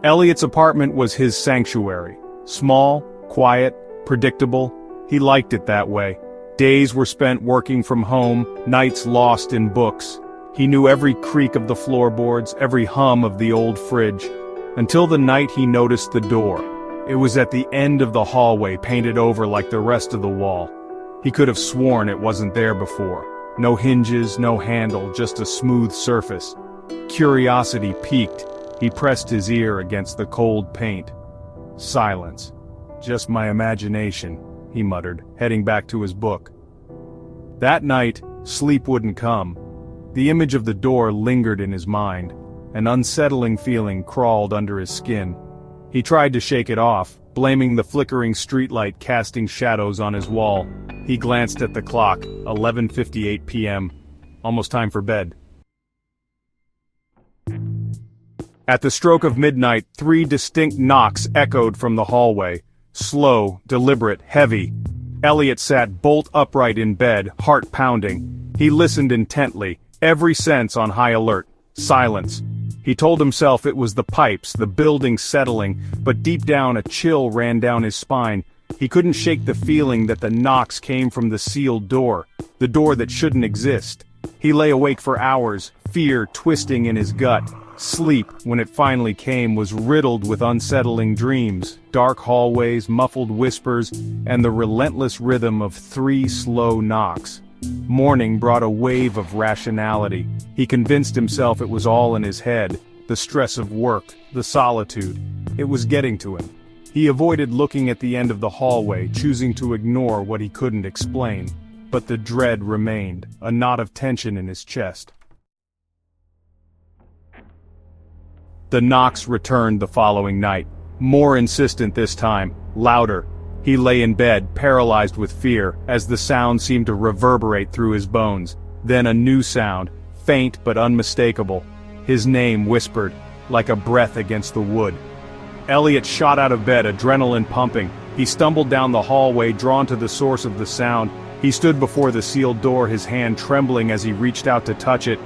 Elliot's apartment was his sanctuary. Small, quiet, predictable. He liked it that way. Days were spent working from home, nights lost in books. He knew every creak of the floorboards, every hum of the old fridge. Until the night he noticed the door. It was at the end of the hallway, painted over like the rest of the wall. He could have sworn it wasn't there before. No hinges, no handle, just a smooth surface. Curiosity piqued. He pressed his ear against the cold paint. Silence. Just my imagination, he muttered, heading back to his book. That night, sleep wouldn't come. The image of the door lingered in his mind. An unsettling feeling crawled under his skin. He tried to shake it off, blaming the flickering streetlight casting shadows on his wall. He glanced at the clock, 11:58 p.m. Almost time for bed. At the stroke of midnight, 3 distinct knocks echoed from the hallway. Slow, deliberate, heavy. Elliot sat bolt upright in bed, heart pounding. He listened intently, every sense on high alert. Silence. He told himself it was the pipes, the building settling, but deep down a chill ran down his spine. He couldn't shake the feeling that the knocks came from the sealed door, the door that shouldn't exist. He lay awake for hours, fear twisting in his gut. Sleep, when it finally came, was riddled with unsettling dreams, dark hallways, muffled whispers, and the relentless rhythm of 3 slow knocks. Morning brought a wave of rationality. He convinced himself it was all in his head, the stress of work, the solitude. It was getting to him. He avoided looking at the end of the hallway, choosing to ignore what he couldn't explain. But the dread remained, a knot of tension in his chest. The knocks returned the following night, more insistent this time, louder. He lay in bed, paralyzed with fear, as the sound seemed to reverberate through his bones. Then a new sound, faint but unmistakable. His name whispered, like a breath against the wood. Elliot shot out of bed, adrenaline pumping. He stumbled down the hallway, drawn to the source of the sound. He stood before the sealed door, his hand trembling as he reached out to touch it.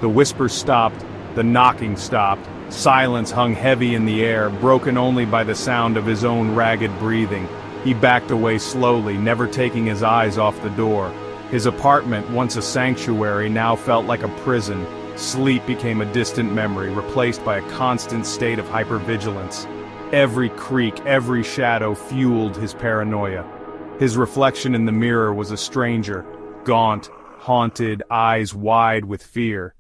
The whispers stopped, the knocking stopped. Silence hung heavy in the air, broken only by the sound of his own ragged breathing. He backed away slowly, never taking his eyes off the door. His apartment, once a sanctuary, now felt like a prison. Sleep became a distant memory, replaced by a constant state of hypervigilance. Every creak, every shadow fueled his paranoia. His reflection in the mirror was a stranger, gaunt, haunted, eyes wide with fear.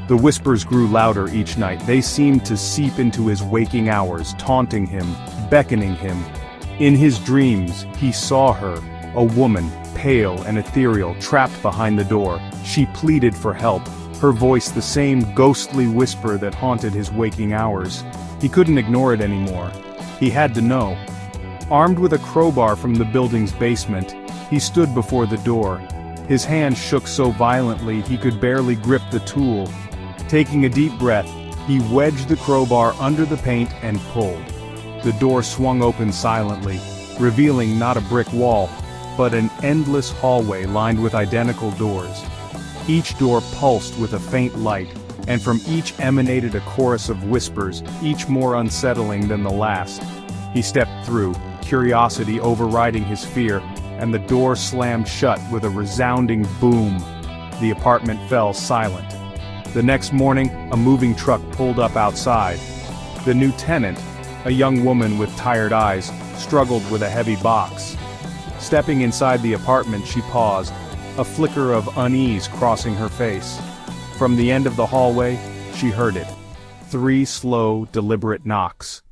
The whispers grew louder each night. They seemed to seep into his waking hours, taunting him, beckoning him. In his dreams, he saw her, a woman, pale and ethereal, trapped behind the door. She pleaded for help, her voice the same ghostly whisper that haunted his waking hours. He couldn't ignore it anymore. He had to know. Armed with a crowbar from the building's basement, he stood before the door. His hand shook so violently he could barely grip the tool. Taking a deep breath, he wedged the crowbar under the paint and pulled. The door swung open silently, revealing not a brick wall, but an endless hallway lined with identical doors. Each door pulsed with a faint light, and from each emanated a chorus of whispers, each more unsettling than the last. He stepped through, curiosity overriding his fear, and the door slammed shut with a resounding boom. The apartment fell silent. The next morning, a moving truck pulled up outside. The new tenant, a young woman with tired eyes, struggled with a heavy box. Stepping inside the apartment, she paused, a flicker of unease crossing her face. From the end of the hallway, she heard it. 3 slow, deliberate knocks.